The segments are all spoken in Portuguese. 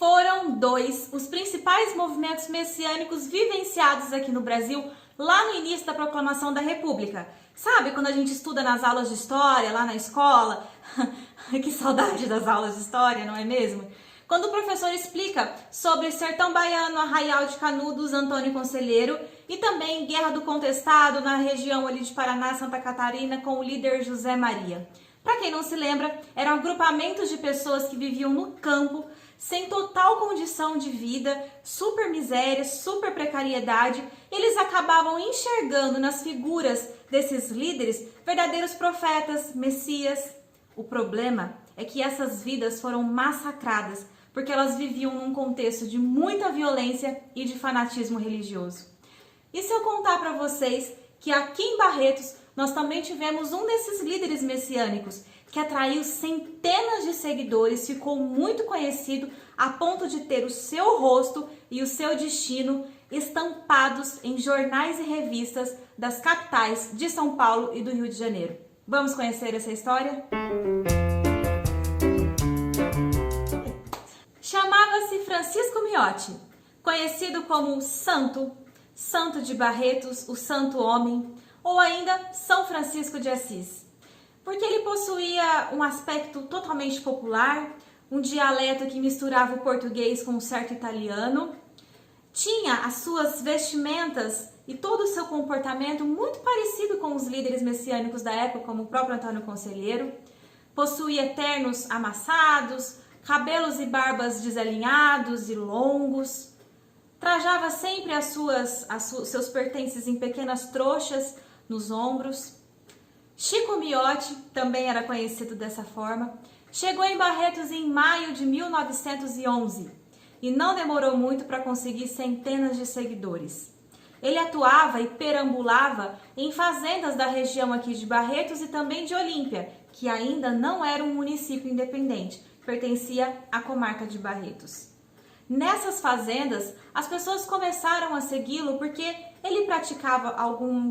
Foram dois os principais movimentos messiânicos vivenciados aqui no Brasil lá no início da proclamação da República. Sabe quando a gente estuda nas aulas de história, lá na escola? Que saudade das aulas de história, não é mesmo? Quando o professor explica sobre Sertão Baiano, Arraial de Canudos, Antônio Conselheiro e também Guerra do Contestado na região ali de Paraná, Santa Catarina, com o líder José Maria. Para quem não se lembra, eram agrupamentos de pessoas que viviam no campo, sem total condição de vida, super miséria, super precariedade. Eles acabavam enxergando nas figuras desses líderes verdadeiros profetas, messias. O problema é que essas vidas foram massacradas porque elas viviam num contexto de muita violência e de fanatismo religioso. E se eu contar para vocês que aqui em Barretos nós também tivemos um desses líderes messiânicos que atraiu centenas de seguidores, ficou muito conhecido a ponto de ter o seu rosto e o seu destino estampados em jornais e revistas das capitais de São Paulo e do Rio de Janeiro. Vamos conhecer essa história? Chamava-se Francisco Miotti, conhecido como Santo de Barretos, o Santo Homem, ou ainda São Francisco de Assis, porque ele possuía um aspecto totalmente popular, um dialeto que misturava o português com um certo italiano, tinha as suas vestimentas e todo o seu comportamento muito parecido com os líderes messiânicos da época, como o próprio Antônio Conselheiro, possuía ternos amassados, cabelos e barbas desalinhados e longos, trajava sempre seus pertences em pequenas trouxas nos ombros. Chico Miotti também era conhecido dessa forma. Chegou em Barretos em maio de 1911 e não demorou muito para conseguir centenas de seguidores. Ele atuava e perambulava em fazendas da região aqui de Barretos e também de Olímpia, que ainda não era um município independente, pertencia à comarca de Barretos. Nessas fazendas, as pessoas começaram a segui-lo porque ele praticava alguma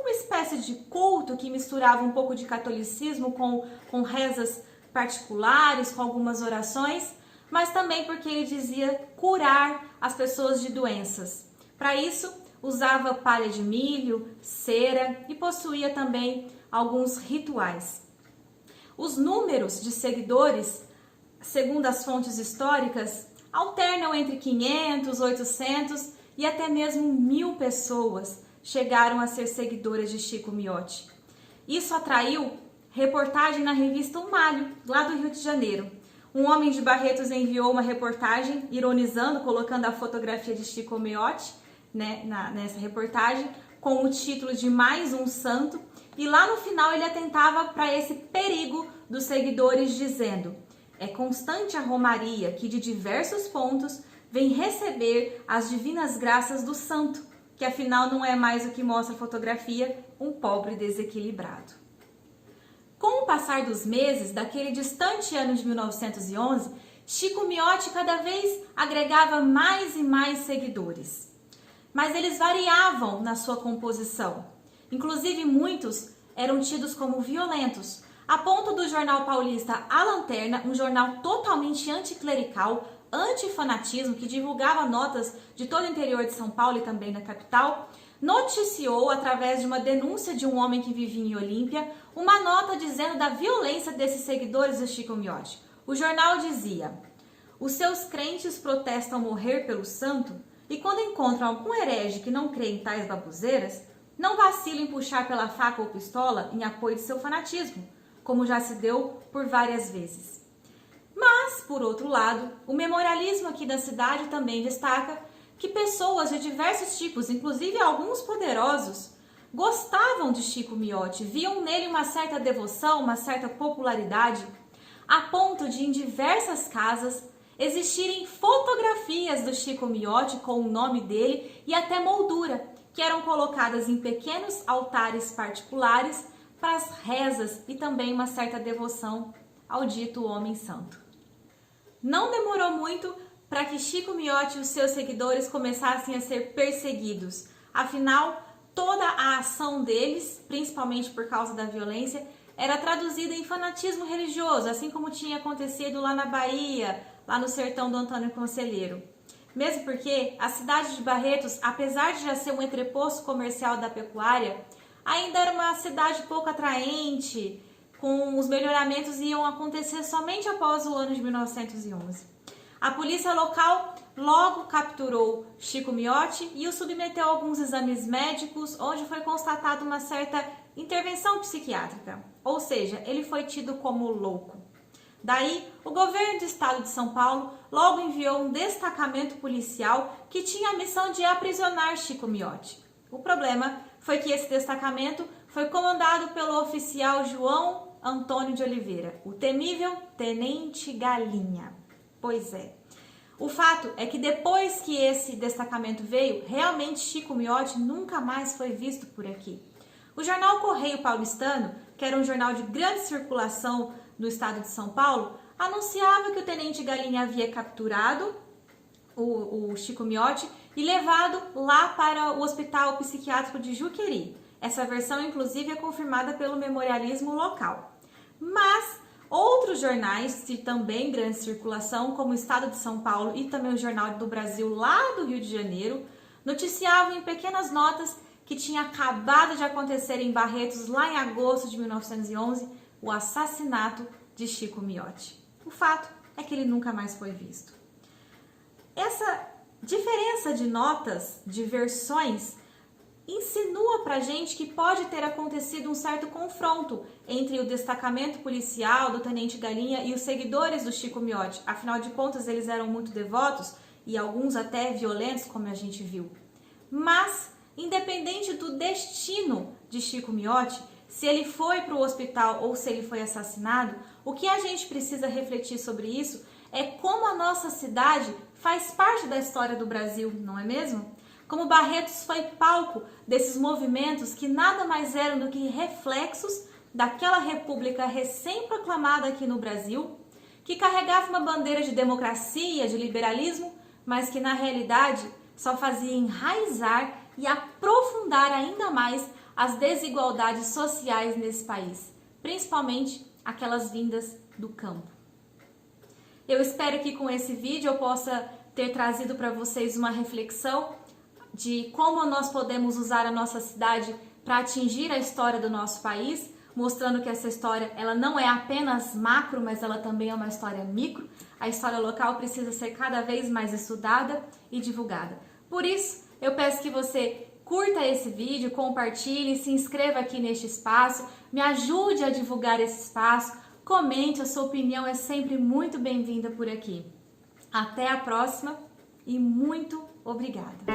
espécie de culto que misturava um pouco de catolicismo com rezas particulares, com algumas orações, mas também porque ele dizia curar as pessoas de doenças. Para isso, usava palha de milho, cera e possuía também alguns rituais. Os números de seguidores, segundo as fontes históricas, alternam entre 500, 800 e até mesmo 1000 pessoas chegaram a ser seguidoras de Chico Miotti. Isso atraiu reportagem na revista O Malho, lá do Rio de Janeiro. Um homem de Barretos enviou uma reportagem, ironizando, colocando a fotografia de Chico Miotti, nessa reportagem, com o título de Mais um Santo, e lá no final ele atentava para esse perigo dos seguidores, dizendo: é constante a romaria que de diversos pontos vem receber as divinas graças do santo, que afinal não é mais o que mostra a fotografia, um pobre desequilibrado. Com o passar dos meses daquele distante ano de 1911, Chico Miotti cada vez agregava mais e mais seguidores. Mas eles variavam na sua composição. Inclusive muitos eram tidos como violentos, a ponto do jornal paulista A Lanterna, um jornal totalmente anticlerical, antifanatismo, que divulgava notas de todo o interior de São Paulo e também da capital, noticiou, através de uma denúncia de um homem que vivia em Olímpia, uma nota dizendo da violência desses seguidores do Chico Miotti. O jornal dizia: os seus crentes protestam morrer pelo santo e quando encontram algum herege que não crê em tais babuzeiras, não vacilam em puxar pela faca ou pistola em apoio de seu fanatismo, como já se deu por várias vezes. Mas, por outro lado, o memorialismo aqui da cidade também destaca que pessoas de diversos tipos, inclusive alguns poderosos, gostavam de Chico Miotti, viam nele uma certa devoção, uma certa popularidade, a ponto de em diversas casas existirem fotografias do Chico Miotti com o nome dele e até moldura, que eram colocadas em pequenos altares particulares para as rezas e também uma certa devoção ao dito homem santo. Não demorou muito para que Chico Miotti e os seus seguidores começassem a ser perseguidos. Afinal, toda a ação deles, principalmente por causa da violência, era traduzida em fanatismo religioso, assim como tinha acontecido lá na Bahia, lá no sertão do Antônio Conselheiro. Mesmo porque a cidade de Barretos, apesar de já ser um entreposto comercial da pecuária, ainda era uma cidade pouco atraente, com os melhoramentos iam acontecer somente após o ano de 1911. A polícia local logo capturou Chico Miotti e o submeteu a alguns exames médicos, onde foi constatada uma certa intervenção psiquiátrica, ou seja, ele foi tido como louco. Daí, o governo do estado de São Paulo logo enviou um destacamento policial que tinha a missão de aprisionar Chico Miotti. O problema foi que esse destacamento foi comandado pelo oficial João Antônio de Oliveira, o temível Tenente Galinha. Pois é. O fato é que depois que esse destacamento veio, realmente Chico Miotti nunca mais foi visto por aqui. O jornal Correio Paulistano, que era um jornal de grande circulação no estado de São Paulo, anunciava que o Tenente Galinha havia capturado o Chico Miotti e levado lá para o Hospital Psiquiátrico de Juqueri. Essa versão, inclusive, é confirmada pelo memorialismo local. Mas outros jornais de também grande circulação, como o Estado de São Paulo e também o Jornal do Brasil lá do Rio de Janeiro, noticiavam em pequenas notas que tinha acabado de acontecer em Barretos, lá em agosto de 1911, o assassinato de Chico Miotti. O fato é que ele nunca mais foi visto. Essa diferença de notas, de versões, insinua pra gente que pode ter acontecido um certo confronto entre o destacamento policial do Tenente Galinha e os seguidores do Chico Miotti. Afinal de contas, eles eram muito devotos e alguns até violentos, como a gente viu. Mas, independente do destino de Chico Miotti, se ele foi para o hospital ou se ele foi assassinado, o que a gente precisa refletir sobre isso é como a nossa cidade faz parte da história do Brasil, não é mesmo? Como Barretos foi palco desses movimentos que nada mais eram do que reflexos daquela república recém-proclamada aqui no Brasil, que carregava uma bandeira de democracia, de liberalismo, mas que na realidade só fazia enraizar e aprofundar ainda mais as desigualdades sociais nesse país, principalmente aquelas vindas do campo. Eu espero que com esse vídeo eu possa ter trazido para vocês uma reflexão de como nós podemos usar a nossa cidade para atingir a história do nosso país, mostrando que essa história ela não é apenas macro, mas ela também é uma história micro. A história local precisa ser cada vez mais estudada e divulgada. Por isso, eu peço que você curta esse vídeo, compartilhe, se inscreva aqui neste espaço, me ajude a divulgar esse espaço, comente, a sua opinião é sempre muito bem-vinda por aqui. Até a próxima e muito obrigada!